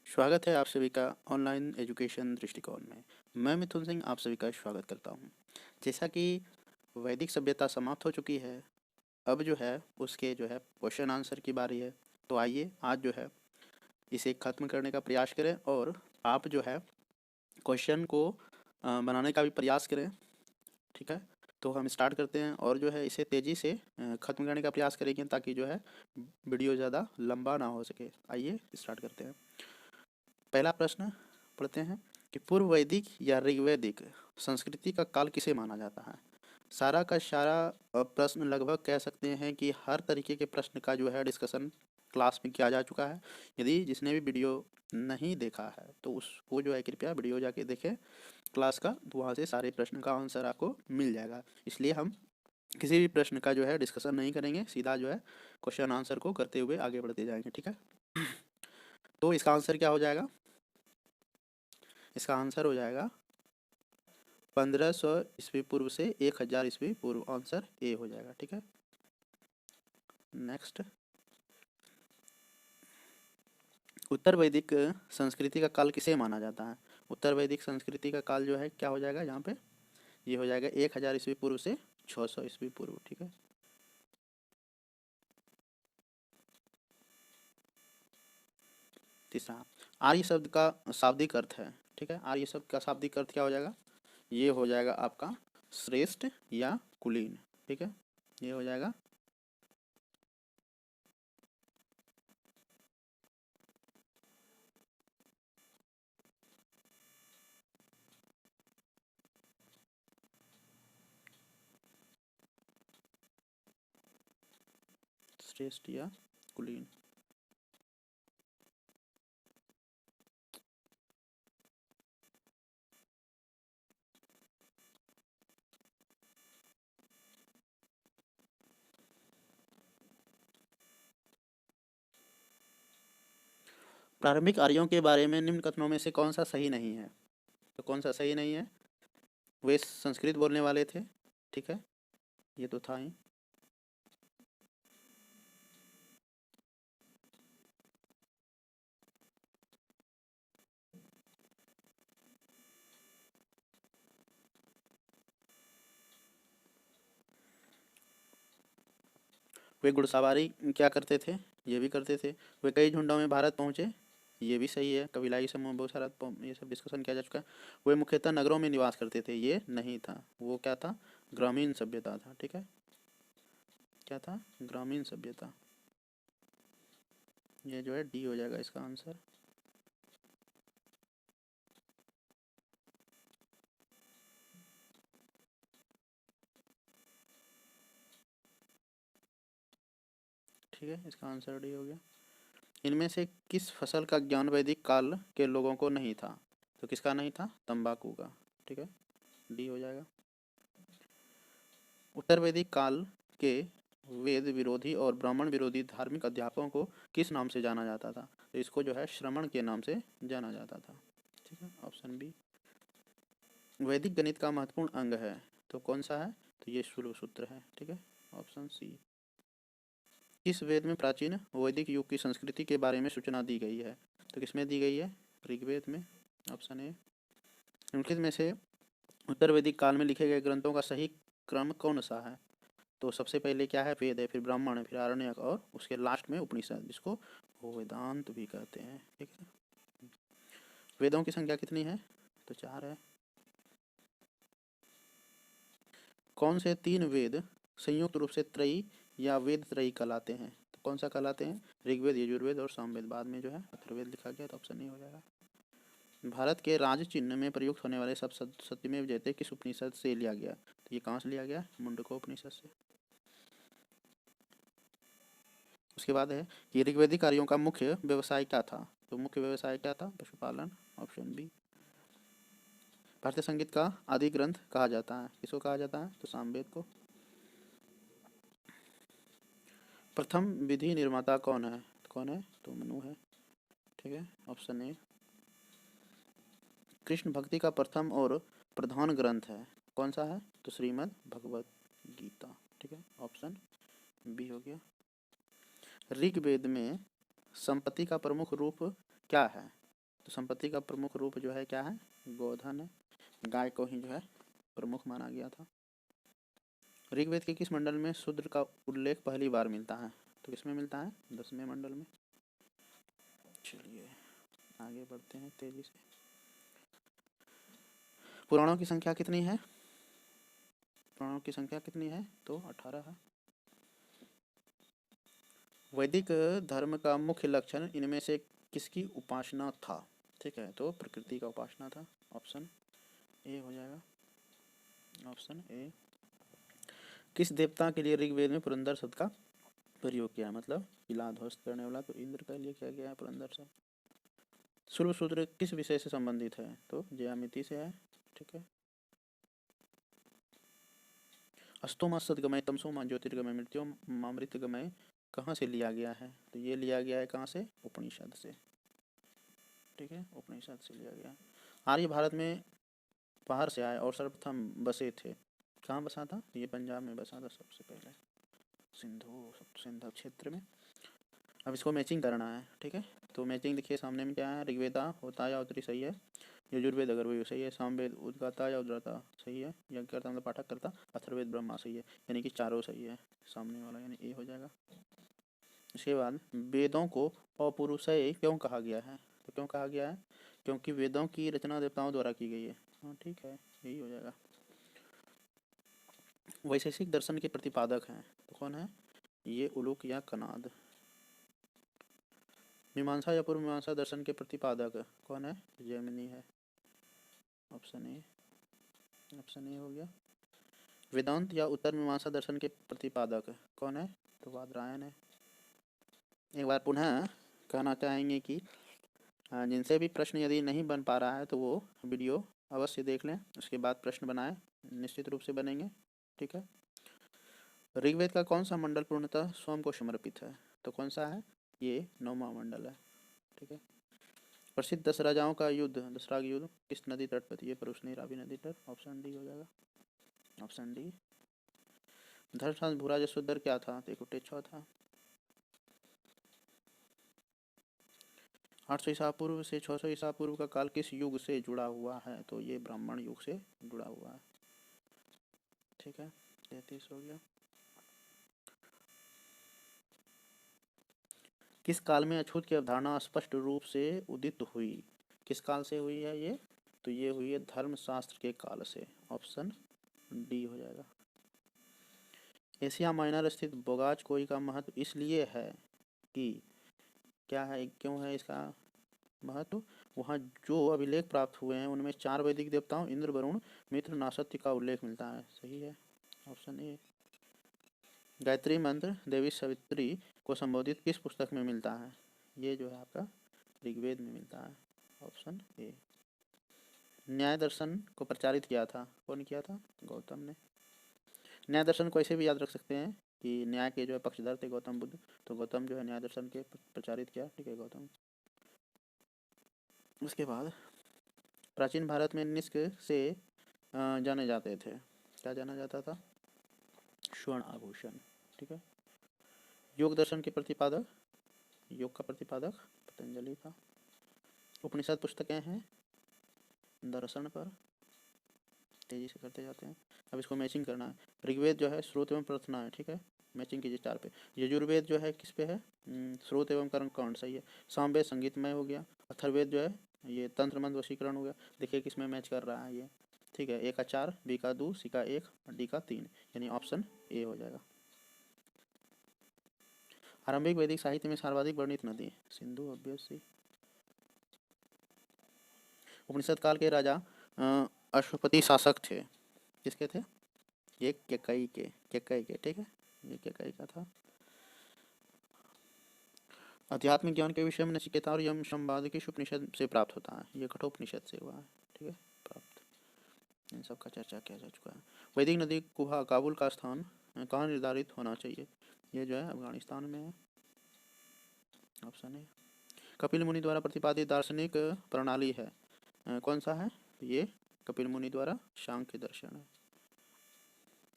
स्वागत है आप सभी का ऑनलाइन एजुकेशन दृष्टिकोण में। मैं मिथुन सिंह आप सभी का स्वागत करता हूं। जैसा कि वैदिक सभ्यता समाप्त हो चुकी है, अब जो है उसके जो है क्वेश्चन आंसर की बारी है। तो आइए आज जो है इसे ख़त्म करने का प्रयास करें और आप जो है क्वेश्चन को बनाने का भी प्रयास करें। ठीक है, तो हम स्टार्ट करते हैं और जो है इसे तेज़ी से ख़त्म करने का प्रयास करेंगे ताकि जो है वीडियो ज़्यादा लंबा ना हो सके। आइए स्टार्ट करते हैं। पहला प्रश्न पढ़ते हैं कि पूर्व वैदिक या ऋग्वैदिक संस्कृति का काल किसे माना जाता है। सारा का सारा प्रश्न लगभग कह सकते हैं कि हर तरीके के प्रश्न का जो है डिस्कशन क्लास में किया जा चुका है। यदि जिसने भी वीडियो नहीं देखा है तो उसको जो है कृपया वीडियो जाके देखें क्लास का, तो वहाँ से सारे प्रश्न का आंसर आपको मिल जाएगा। इसलिए हम किसी भी प्रश्न का जो है डिस्कशन नहीं करेंगे, सीधा जो है क्वेश्चन आंसर को करते हुए आगे बढ़ते जाएंगे। ठीक है, तो इसका आंसर क्या हो जाएगा? इसका आंसर हो जाएगा 1500 ईस्वी पूर्व से 1000 ईस्वी पूर्व। आंसर ए हो जाएगा। ठीक है, नेक्स्ट। उत्तर वैदिक संस्कृति का काल किसे माना जाता है? उत्तर वैदिक संस्कृति का काल जो है क्या हो जाएगा यहाँ पे? ये हो जाएगा 1000 ईस्वी पूर्व से 600 ईस्वी पूर्व। ठीक है, तीसरा, आर्य शब्द का शाब्दिक अर्थ है। ठीक है, आर्य शब्द का शाब्दिक अर्थ क्या हो जाएगा? ये हो जाएगा आपका श्रेष्ठ या कुलीन। ठीक है, ये हो जाएगा श्रेष्ठ या कुलीन। प्रारंभिक आर्यों के बारे में निम्न कथनों में से कौन सा सही नहीं है? तो कौन सा सही नहीं है? वे संस्कृत बोलने वाले थे। ठीक है, ये तो था ही। वे घुड़सवारी क्या करते थे? ये भी करते थे। वे कई झुंडों में भारत पहुंचे। ये भी सही है। कबीलाई समूह बहुत सारा ये सब डिस्कशन किया जा चुका है। वे मुख्यतः नगरों में निवास करते थे। ये नहीं था। वो क्या था? ग्रामीण सभ्यता था। ठीक है, क्या था? ग्रामीण सभ्यता। ये जो है डी हो जाएगा इसका आंसर। ठीक है, इसका आंसर डी हो गया। इनमें से किस फसल का ज्ञान वैदिक काल के लोगों को नहीं था? तो किसका नहीं था? तंबाकू का। ठीक है, डी हो जाएगा। उत्तर वैदिक काल के वेद विरोधी और ब्राह्मण विरोधी धार्मिक अध्यापकों को किस नाम से जाना जाता था? तो इसको जो है श्रमण के नाम से जाना जाता था। ठीक है, ऑप्शन बी। वैदिक गणित का महत्वपूर्ण अंग है तो कौन सा है? तो ये शूल सूत्र है। ठीक है, ऑप्शन सी। किस वेद में प्राचीन वैदिक युग की संस्कृति के बारे में सूचना दी गई है? तो किसमें दी गई है? ऋग्वेद में। Option A. निम्नलिखित में से उत्तर वैदिक काल में लिखे गए ग्रंथों का सही क्रम कौन सा है? तो सबसे पहले क्या है? वेद है, फिर ब्राह्मण है, फिर आरण्यक और उसके लास्ट में उपनिषद, जिसको वेदांत भी कहते हैं। ठीक है, वेदों की संख्या कितनी है? तो 4 है। कौन से 3 वेद संयुक्त रूप से त्रयी या वेद त्रयी कहलाते हैं? तो कौन सा कहलाते हैं? ऋग्वेद, यजुर्वेद और सामवेद। बाद में जो है अथर्ववेद लिखा गया, तो ऑप्शन नहीं हो जाएगा। भारत के राज चिन्ह में प्रयुक्त होने वाले सब सत्यमेव जयते किस उपनिषद से लिया गया? तो ये कहाँ से लिया गया? मुंडको उपनिषद से। उसके बाद है कि ऋग्वैदिक कार्यों का मुख्य व्यवसाय क्या था? तो मुख्य व्यवसाय क्या था? पशुपालन। Option B. भारतीय संगीत का आदि ग्रंथ कहा जाता है, किसको कहा जाता है? तो सामवेद को। प्रथम विधि निर्माता कौन है? कौन है? तो मनु है। ठीक है, ऑप्शन ए। कृष्ण भक्ति का प्रथम और प्रधान ग्रंथ है, कौन सा है? तो श्रीमद् भगवत गीता। ठीक है, ऑप्शन बी हो गया। ऋग्वेद में संपत्ति का प्रमुख रूप क्या है? तो संपत्ति का प्रमुख रूप जो है क्या है, गोधन है। गाय को ही जो है प्रमुख माना गया था। ऋग्वेद के किस मंडल में शूद्र का उल्लेख पहली बार मिलता है, तो किसमें मिलता है, 10वें मंडल में। चलिए आगे बढ़ते हैं तेजी से। पुराणों की संख्या कितनी है, पुराणों की संख्या कितनी है, तो 18 है। वैदिक धर्म का मुख्य लक्षण इनमें से किसकी उपासना था, ठीक है, तो प्रकृति का उपासना था। ऑप्शन ए हो जाएगा, ऑप्शन ए। किस देवता के लिए ऋग्वेद में पुरंदर शब्द का प्रयोग किया, मतलब किला ध्वस्त करने वाला, तो इंद्र के लिए किया गया है पुरंदर शब्द। शुल्ब सूत्र किस विषय से संबंधित है, तो ज्यामिति से है, ठीक है। अस्तोमा सदगमय तमसोमा ज्योतिर्गमय मृत्योमामृतगमय कहाँ से लिया गया है, तो ये लिया गया है कहाँ से, उपनिषद से, ठीक है, उपनिषद से लिया गया। आर्य भारत में बाहर से आए और सर्वप्रथम बसे थे, कहाँ बसा था, ये पंजाब में बसा था सबसे पहले, सिंधु क्षेत्र में। अब इसको मैचिंग करना है, ठीक है, तो मैचिंग देखिए सामने में क्या है, ऋग्वेदा होता या उत्तरी सही है, यजुर्वेद अगर वही सही है, सामवेद उद्गाता या उद्गाता सही है, यज्ञकर्ता मतलब पाठक करता, अथर्ववेद ब्रह्मा सही है, यानी कि चारों सही है, सामने वाला यानी ए हो जाएगा। इसके बाद वेदों को अपौरुषेय क्यों कहा गया है, तो क्यों कहा गया है, क्योंकि वेदों की रचना देवताओं द्वारा की गई है, हाँ ठीक है, यही हो जाएगा। वैशेषिक दर्शन के प्रतिपादक हैं, तो कौन है, ये उलूक या कनाद। मीमांसा या पूर्व मीमांसा दर्शन के प्रतिपादक कौन है, जैमिनी है, ऑप्शन ए, ऑप्शन ए हो गया। वेदांत या उत्तर मीमांसा दर्शन के प्रतिपादक कौन है, तो बादरायण है। एक बार पुनः कहना चाहेंगे कि जिनसे भी प्रश्न यदि नहीं बन पा रहा है तो वो वीडियो अवश्य देख लें, उसके बाद प्रश्न बनाएं, निश्चित रूप से बनेंगे, ठीक है। ऋग्वेद का कौन सा मंडल पूर्णतः स्वयं को समर्पित है, तो कौन सा है, ये 9वां मंडल है, ठीक है। प्रसिद्ध 10 राजाओं का युद्ध, दसरा युद्ध किस नदी तट पर, ये परुष्णी रावी नदी तट, ऑप्शन डी हो जाएगा, ऑप्शन डी। धर्मशास्त्र भूरा जसोदर क्या था, तो कुटेच्छा था। 800 ईसा पूर्व से 600 ईसा पूर्व का काल किस युग से जुड़ा हुआ है, तो ये ब्राह्मण युग से जुड़ा हुआ है, ठीक है, 33 हो गया। किस काल में अछूत की अवधारणा स्पष्ट रूप से उदित हुई, किस काल से हुई है ये, तो ये हुई है धर्मशास्त्र के काल से, ऑप्शन डी हो जाएगा। एशिया माइनर स्थित बोगाज कोई का महत्व इसलिए है कि क्या है, क्यों है इसका महत्व, वहाँ जो अभिलेख प्राप्त हुए हैं उनमें 4 वैदिक देवताओं इंद्र वरुण मित्र नासत्य का उल्लेख मिलता है, सही है, ऑप्शन ए। गायत्री मंत्र देवी सावित्री को संबोधित किस पुस्तक में मिलता है, ये जो है आपका ऋग्वेद में मिलता है, ऑप्शन ए। न्याय दर्शन को प्रचारित किया था, कौन किया था, गौतम ने। न्याय दर्शन को ऐसे भी याद रख सकते हैं कि न्याय के जो है पक्षधर थे गौतम बुद्ध, तो गौतम जो है न्याय दर्शन के प्रचारित किया, ठीक है, गौतम। उसके बाद प्राचीन भारत में निष्क से जाने जाते थे, क्या जाना जाता था, स्वर्ण आभूषण, ठीक है। योग दर्शन के प्रतिपादक, योग का प्रतिपादक पतंजलि था। उपनिषद पुस्तकें हैं दर्शन पर, तेजी से करते जाते हैं। अब इसको मैचिंग करना है। ऋग्वेद जो है स्रोत एवं प्रार्थना है, ठीक है, मैचिंग कीजिए 4 पे। यजुर्वेद जो है किस पे है, स्रोत एवं कर्म कांड, सही है। सामवेद संगीतमय हो गया। अथर्ववेद जो है ये तंत्र मंत्र वशीकरण हो गया, देखिए किस में मैच कर रहा है ये, ठीक है। ए का 4, बी का 2, सी का 1, डी का 3, यानी ऑप्शन ए हो जाएगा। आरंभिक वैदिक साहित्य में सर्वाधिक वर्णित नदी, सिंधु ऑब्वियसली। उपनिषद काल के राजा अश्वपति शासक थे, किसके थे, ये केकई के, ठीक है, ये केकई का था। आध्यात्मिक ज्ञान के विषय में नचिकेता और यम संवाद किस उपनिषद से प्राप्त होता है, ये कठोपनिषद से हुआ है, ठीक है, प्राप्त। इन सब का चर्चा किया जा चुका है। वैदिक नदी कुहा काबुल का स्थान कहाँ निर्धारित होना चाहिए, ये जो है अफगानिस्तान में है, ऑप्शन है। कपिल मुनि द्वारा प्रतिपादित दार्शनिक प्रणाली है, कौन सा है, ये कपिल मुनि द्वारा सांख्य दर्शन है,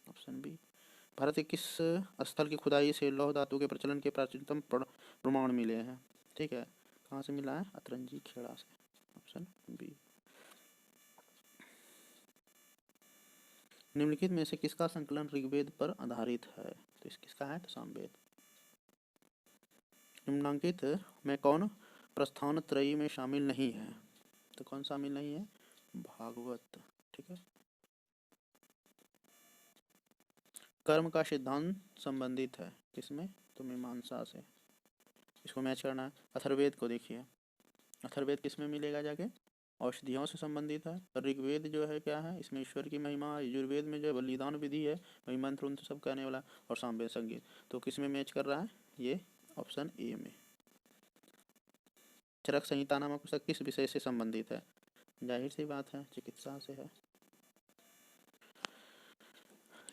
ऑप्शन बी। भारत के किस स्थल की खुदाई से लौह धातु के प्रचलन के प्राचीनतम प्रमाण मिले हैं, ठीक है, कहाँ से मिला है, अतरंजी खेड़ा से। Option B. निम्नलिखित में से किसका संकलन ऋग्वेद पर आधारित है? तो इस किसका है? तो सामवेद। निम्नांकित में कौन प्रस्थान त्रयी में शामिल नहीं है? तो कौन शामिल नहीं है? भागवत। ठीक है। कर्म का सिद्धांत संबंधित है किसमें? तो मीमांसा से। इसको मैच करना है। अथर्ववेद को देखिए, अथर्ववेद किसमें मिलेगा जाके? औषधियों से संबंधित है। ऋग्वेद जो है क्या है? इसमें ईश्वर की महिमा। यजुर्वेद में जो है बलिदान विधि है, वही मंत्र उन्त्र सब कहने वाला। और सामवेद संगीत। तो किसमें मैच कर रहा है? ये ऑप्शन ए में। चरक संहिता नामक पुस्तक किस विषय से संबंधित है? जाहिर सी बात है, चिकित्सा से है।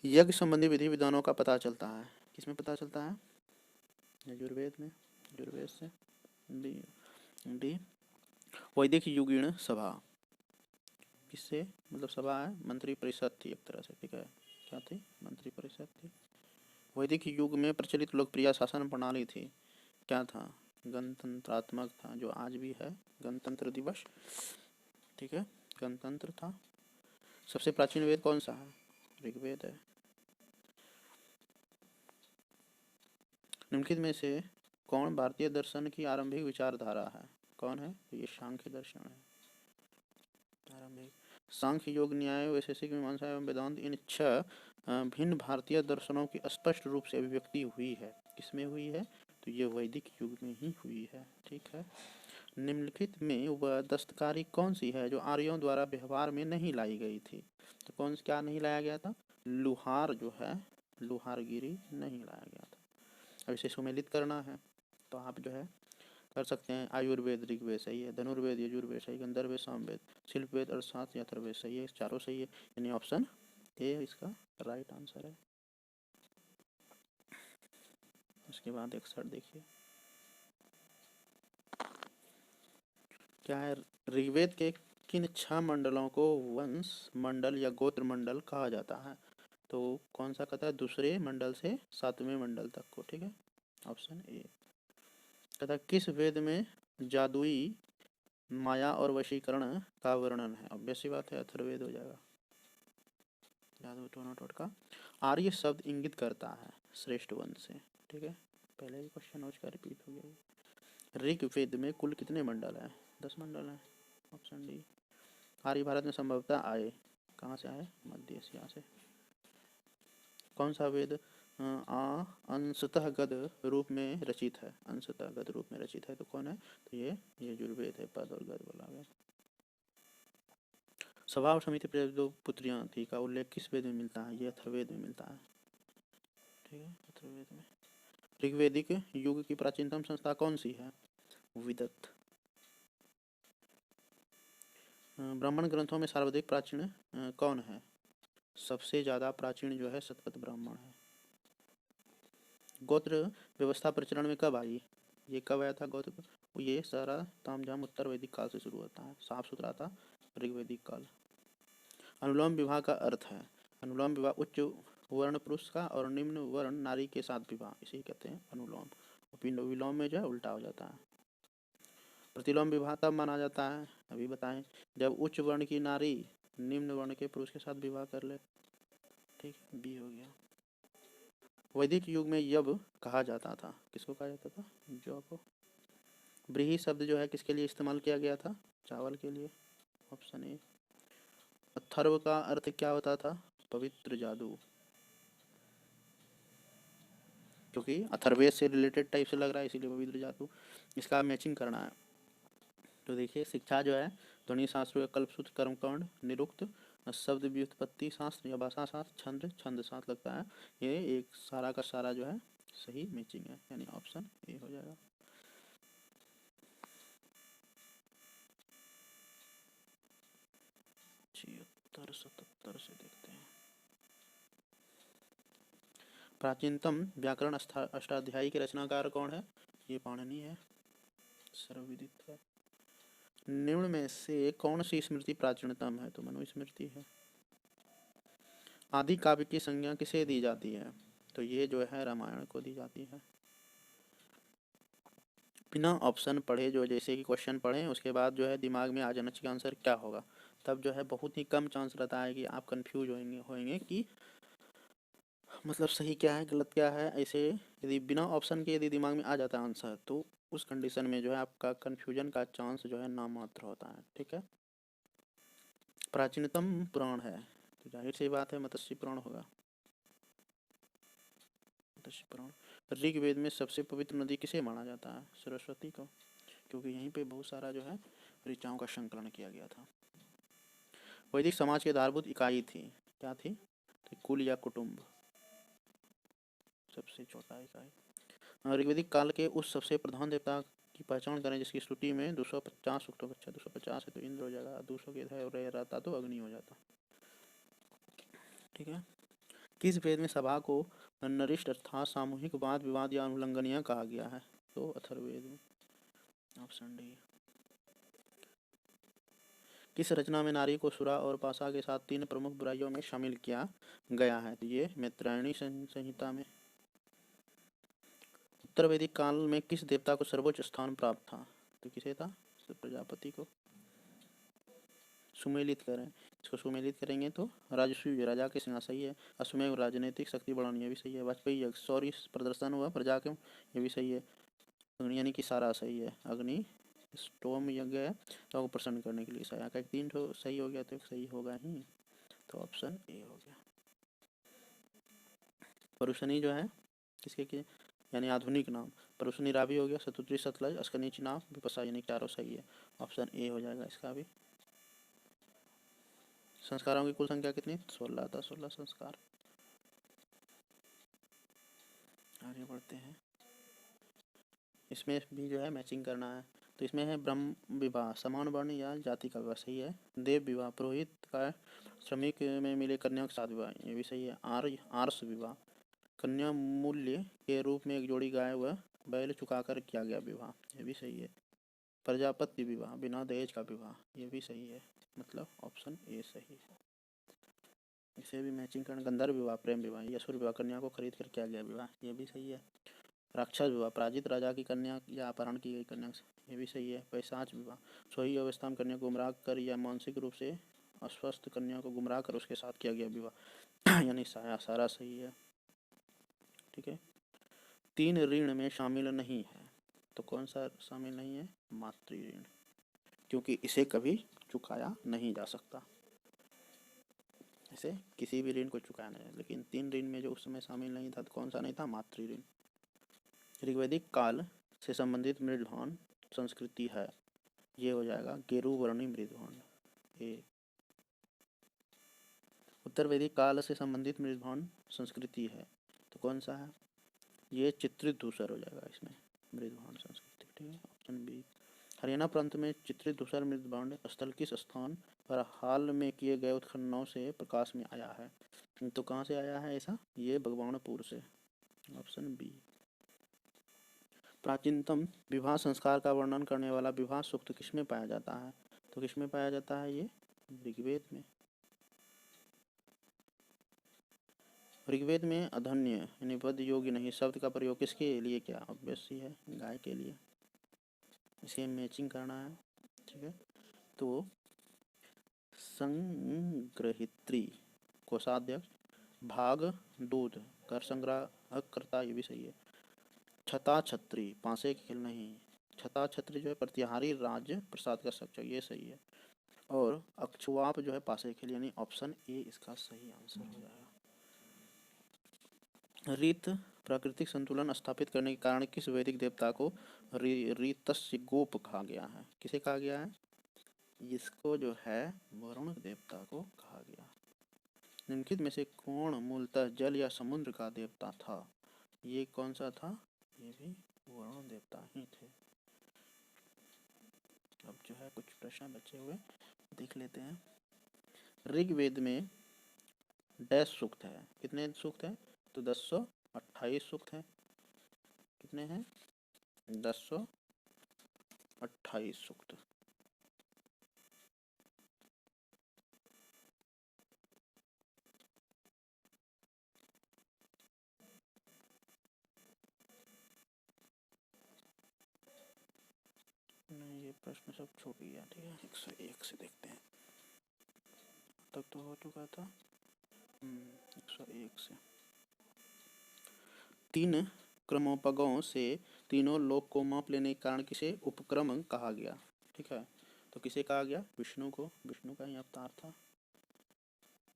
यज्ञ संबंधी विधि विधानों का पता चलता है किसमें पता चलता है? यजुर्वेद में। यजुर्वेद से। डी। वैदिक युगीण सभा किससे मतलब सभा है? मंत्री परिषद थी एक तरह से। ठीक है, क्या थी? मंत्री परिषद थी। वैदिक युग में प्रचलित लोकप्रिय शासन प्रणाली थी, क्या था? गणतंत्रात्मक था, जो आज भी है। गणतंत्र दिवस। ठीक है, गणतंत्र था। सबसे प्राचीन वेद कौन सा है? ऋग्वेद है। निम्नलिखित में से कौन भारतीय दर्शन की आरंभिक विचारधारा है? कौन है? ये सांख्य दर्शन है आरंभिक। सांख्य, योग, न्याय, वैशेषिक, मीमांसा एवं वेदांत, इन 6 भिन्न भारतीय दर्शनों की स्पष्ट रूप से अभिव्यक्ति हुई है। किसमें हुई है? तो ये वैदिक युग में ही हुई है। ठीक है। निम्नलिखित में वह दस्तकारी कौन सी है जो आर्यों द्वारा व्यवहार में नहीं लाई गई थी? तो कौन क्या नहीं लाया गया था? लुहार जो है, लुहारगिरी नहीं लाया गया था। अब इसे सुमेलित करना है तो आप जो है कर सकते हैं। आयुर्वेद ऋग्वेद सही है, धनुर्वेद यजुर्वेद सही, गंधर्वेद सामवेद, शिल्पवेद अर्थशास्त्र या अथर्ववेद सही है। चारों सही है, यानी ऑप्शन ए इसका राइट आंसर है। उसके बाद 61 देखिए क्या है? ऋग्वेद के किन 6 मंडलों को वंश मंडल या गोत्र मंडल कहा जाता है? तो कौन सा कहता है? दूसरे मंडल से 7वें मंडल तक को। ठीक है, ऑप्शन ए। कहता है किस वेद में जादुई माया और वशीकरण का वर्णन है? ऑब्वियस बात है, अथर्ववेद हो जाएगा। जादू टोना टोटका। आर्य शब्द इंगित करता है श्रेष्ठ वंश से। ठीक है, पहले भी क्वेश्चन हो चुका, रिपीट हो गया। ऋग्वेद में कुल कितने मंडल हैं? 10 मंडल हैं, ऑप्शन डी। आर्य भारत में संभवतः आए, कहाँ से आए? मध्य एशिया से। कौन सा वेद अंशतः गद रूप में रचित है? अंशतः गद रूप में रचित है तो कौन है? तो ये यजुर्वेद है। पद और गद बोला गया। सभा और समिति दो पुत्रियां थी का उल्लेख किस वेद में मिलता है? ये अथर्ववेद में मिलता है। ठीक है, अथर्ववेद में। ऋग्वैदिक युग की प्राचीनतम संस्था कौन सी है? विदत। ब्राह्मण ग्रंथों में सर्वाधिक प्राचीन कौन है? सबसे ज्यादा प्राचीन जो है शतपथ ब्राह्मण है। गोत्र व्यवस्था प्रचलन में कब आई? ये कब आया था गोत्र? ये सारा तामझाम उत्तर वैदिक काल से शुरू होता है, साफ सुथरा था ऋग्वैदिक काल। अनुलोम विवाह का अर्थ है? अनुलोम विवाह उच्च वर्ण पुरुष का और निम्न वर्ण नारी के साथ विवाह, इसे कहते हैं अनुलोम। विलोम में जो है उल्टा हो जाता है। प्रतिलोम विवाह तब माना जाता है, अभी बताएं, जब उच्च वर्ण की नारी निम्न वर्ण के पुरुष के साथ विवाह कर ले। ठीक है, बी हो गया। वैदिक युग में यव कहा जाता था, किसको कहा जाता था? जौ को। ब्रीही शब्द जो है किसके लिए इस्तेमाल किया गया था? चावल के लिए, ऑप्शन ए। अथर्व का अर्थ क्या होता था? पवित्र जादू, क्योंकि अथर्ववेद से रिलेटेड टाइप से लग रहा है, इसीलिए पवित्र जादू। इसका मैचिंग करना है। तो देखिए शिक्षा जो है ध्वनि शास्त्र, कल्पसूत्र, कर्मकांड, निरुक्त, शब्द व्युत्पत्ति शास्त्र या भाषा शास्त्र, छंद छंद शास्त्र लगता है। ये एक सारा का सारा जो है सही मैचिंग है, यानी ऑप्शन ए हो जाएगा। छिहत्तर 77 से देखते हैं। प्राचीनतम व्याकरण अष्टाध्यायी के रचनाकार कौन है? ये पाणिनि है, सर्वविदित है। निम्न में से कौन सी स्मृति प्राचीनतम है? तो मनुस्मृति है। आदि काव्य की संज्ञा किसे दी जाती है? तो ये जो है रामायण को दी जाती है। बिना ऑप्शन पढ़े जो जैसे कि क्वेश्चन पढ़ें उसके बाद जो है दिमाग में आ जाना चाहिए आंसर क्या होगा, तब जो है बहुत ही कम चांस रहता है कि आप कंफ्यूज होंगे कि मतलब सही क्या है गलत क्या है। ऐसे यदि बिना ऑप्शन के यदि दिमाग में आ जाता है आंसर तो उस कंडीशन में जो है आपका कन्फ्यूजन का चांस जो है नामात्र होता है। ठीक है। प्राचीनतम पुराण है तो जाहिर सी बात है मत्स्य पुराण होगा। मत्स्य पुराण। ऋग्वेद में सबसे पवित्र नदी किसे माना जाता है? सरस्वती को, क्योंकि यहीं पे बहुत सारा जो है ऋचाओं का संकलन किया गया था। वैदिक समाज की आधारभूत इकाई थी, क्या थी? तो कुल या कुटुंब, सबसे छोटा इकाई। ऋग्वेदिक काल के उस सबसे प्रधान देवता की पहचान करें जिसकी स्तुति में 250 सूक्तों। अच्छा 250 है तो इंद्र हो जाएगा, 200 के रहता तो अग्नि हो जाता। ठीक है। किस वेद में सभा को नरिष्ठ अर्थात सामूहिक वाद विवाद या अनुलंघनीय कहा गया है? तो अथर्ववेद में, ऑप्शन डी। किस रचना में नारी को सुरा और पासा के साथ 3 प्रमुख बुराइयों में शामिल किया गया है? तो ये मैत्रायणी संहिता में। उत्तर वैदिक काल में किस देवता को सर्वोच्च स्थान प्राप्त था? तो किसे था? तो प्रजापति को। सुमेलित करें, इसको सुमेलित करेंगे तो राजसूय, राजा के सिंहासन, सही है। अश्वमेध राजनीतिक शक्ति बढ़ानी, ये भी सही है। वाजपेयी यज्ञ, शौर्य प्रदर्शन हुआ प्रजा के, ये भी सही है। अग्नि यानी कि सारा सही है। अग्नि स्टोम यज्ञ है तो प्रसन्न करने के लिए सही है। 3 तो सही हो गया तो एक सही होगा ही, तो ऑप्शन ए हो गया। परुशनी जो है किसके की यानी आधुनिक नाम? परुशनी रावी हो गया, शतुद्री सतलज, अस्कनी चिनाब, विपसा, यानी चारों सही है। ऑप्शन ए हो जाएगा इसका भी। संस्कारों की कुल संख्या कितनी? 16 था, 16 संस्कार। आगे बढ़ते हैं। इसमें भी जो है मैचिंग करना है तो इसमें है ब्रह्म विवाह समान वर्ण या जाति का विवाह, सही है। देव विवाह पुरोहित का श्रमिक में मिले कन्या के साथ विवाह, ये भी सही है। आर्ष विवाह कन्या मूल्य के रूप में एक जोड़ी गाय व बैल चुकाकर किया गया विवाह, ये भी सही है। प्रजापति विवाह बिना दहेज का विवाह, ये भी सही है। मतलब ऑप्शन ए सही है। इसे भी मैचिंग करना। गंधर्व विवाह प्रेम विवाह, यसुर विवाह कन्या को खरीद कर किया गया विवाह, ये भी सही है। राक्षस विवाह पराजित राजा की कन्या या अपहरण की गई कन्या, ये भी सही है। पैशाच विवाह सोई अवस्था में कन्या को गुमराह कर या मानसिक रूप से अस्वस्थ कन्या को गुमराह कर उसके साथ किया गया विवाह यानी सारा सही है। ठीक है। 3 ऋण में शामिल नहीं है तो कौन सा शामिल नहीं है? मातृ ऋण, क्योंकि इसे कभी चुकाया नहीं जा सकता। इसे किसी भी ऋण को चुकाया नहीं, लेकिन 3 ऋण में जो उस समय शामिल नहीं था तो कौन सा नहीं था? मातृ ऋण। ऋग्वैदिक काल से संबंधित मृदभान संस्कृति है, ये हो जाएगा गेरुवर्णी मृदभान ए। उत्तर वैदिक काल से संबंधित मृदभान संस्कृति है तो कौन सा है? ये चित्रित धूसर हो जाएगा इसमें, मृदभान संस्कृति। ठीक है, ऑप्शन बी। हरियाणा प्रांत में चित्रित धूसर मृदभांड स्थल किस स्थान पर हाल में किए गए उत्खननों से प्रकाश में आया है? तो कहाँ से आया है ऐसा? ये भगवानपुर से, ऑप्शन बी। प्राचीनतम विवाह संस्कार का वर्णन करने वाला विवाह सूक्त किसमें पाया जाता है? तो किसमें पाया जाता है? ये ऋग्वेद में। ऋग्वेद में अधन्य यानी वध योग्य नहीं शब्द का प्रयोग किसके लिए किया? ऑब्वियस ही है, गाय के लिए। इसे मैचिंग करना है। ठीक है। तो संग्रहित्री कोषाध्यक्ष भाग दूध कर संग्रह करता, ये भी सही है। छता छत्री पासे खेल नहीं, छता छत्री जो है प्रतिहारी राज्य प्रसाद का सक्षक, ये सही है। और अक्षुआप जो है पासे खेल, यानी ऑप्शन ए इसका सही आंसर हो जाएगा। रीत प्राकृतिक संतुलन स्थापित करने के कारण किस वैदिक देवता को रीतस्य गोप कहा गया है? किसे कहा गया है? इसको जो है वरुण देवता को कहा गया। निम्नलिखित में से कौन मूलतः जल या समुद्र का देवता था? ये कौन सा था? ये भी वरुण देवता ही थे। अब जो है कुछ प्रश्न बचे हुए देख लेते हैं। ऋग्वेद में डैश सूक्त है, कितने सूक्त हैं? तो 1028 सूक्त हैं। कितने हैं? 1028 सूक्त। ये प्रश्न सब छूट गया। ठीक है, 101 से देखते हैं, तक तो हो चुका था। 101 से 3 क्रमोपगों से तीनों लोक को माप लेने के कारण किसे उपक्रम कहा गया। ठीक है, तो किसे कहा गया, विष्णु को, विष्णु का ही अवतार था,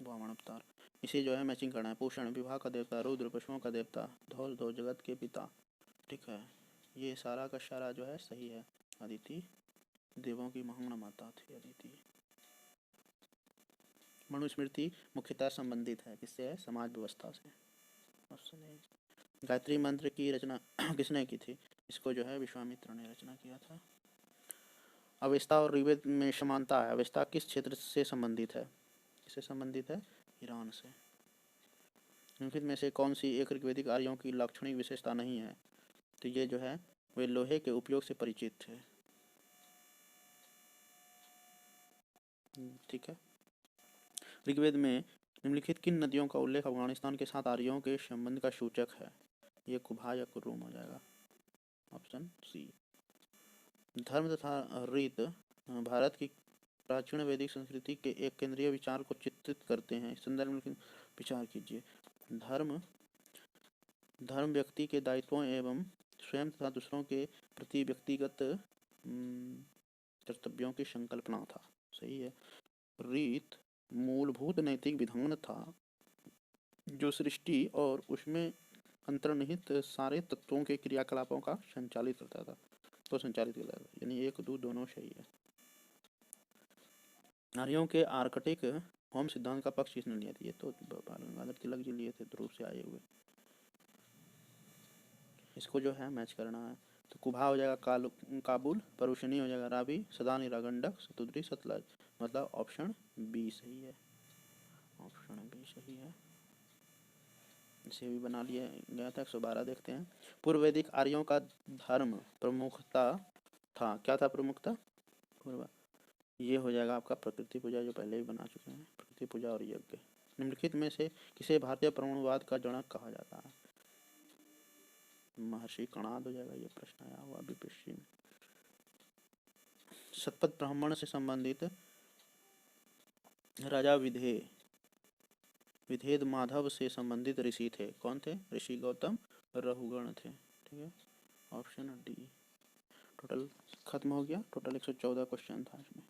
वामन अवतार। इसे जो है मैचिंग करना है। पोषण, विवाह का देवता, रुद्र पशुओं का देवता, धौल धो जगत के पिता। ठीक है, ये सारा का सारा जो है सही है। अदिति देवों की महान माता थी अदिति। मनुस्मृति मुख्यतः संबंधित है किससे है, समाज व्यवस्था से। Option A. गायत्री मंत्र की रचना किसने की थी, इसको जो है विश्वामित्र ने रचना किया था। अवेस्ता और ऋग्वेद में समानता है। अवेस्ता किस क्षेत्र से संबंधित है, किससे संबंधित है, ईरान से। निम्नलिखित में से कौन सी एक ऋग्वेदिक आर्यों की लाक्षणिक विशेषता नहीं है, तो ये जो है वे लोहे के उपयोग से परिचित थे। ठीक है, ऋग्वेद में निम्नलिखित किन नदियों का उल्लेख अफगानिस्तान के साथ आर्यों के संबंध का सूचक है, ये कुभा या कुरुम हो जाएगा। Option C. धर्म तथा रीत भारत की प्राचीन वैदिक संस्कृति के एक केंद्रीय विचार को चित्रित करते हैं। इस संदर्भ में विचार कीजिए। धर्म धर्म व्यक्ति के दायित्वों एवं स्वयं तथा दूसरों के प्रति व्यक्तिगत कर्तव्यों की संकल्पना था। सही है। रीत मूलभूत नैतिक विधान था जो सृष्टि और उसमें अंतर्निहित सारे तत्वों के क्रियाकलापों का संचालित करता था, यानी 1 2 दोनों सही है। आर्यों के आर्कटिक होम सिद्धांत का पक्ष किसने लिया था, ये तो बाल गंगाधर तिलक जी लिए थे, ध्रुव से आए हुए। इसको जो है मैच करना है, तो कुभा हो जाएगा काबुल, परुशनी हो जाएगा रावी, सदानीरा गंडक, सतुद्री सतलज, मतलब ऑप्शन बी सही है। ऑप्शन बी सही है, इसे भी बना लिया गया था। 112 देखते हैं। पूर्व वैदिक आर्यों का धर्म प्रमुखता था, क्या था प्रमुखता, पूर्व, ये हो जाएगा आपका प्रकृति पूजा, जो पहले ही बना चुके हैं, प्रकृति पूजा और यज्ञ। निम्नलिखित में से किसे भारतीय परमाणुवाद का जनक कहा जाता है, महर्षि कणाद हो जाएगा। ये प्रश्न आया हुआ अभी पश्चिम। शतपथ ब्राह्मण से संबंधित राजा विधेद माधव से संबंधित ऋषि थे, कौन थे, ऋषि गौतम रहुगण थे। ठीक है, ऑप्शन डी। टोटल खत्म हो गया, टोटल 114 क्वेश्चन था इसमें।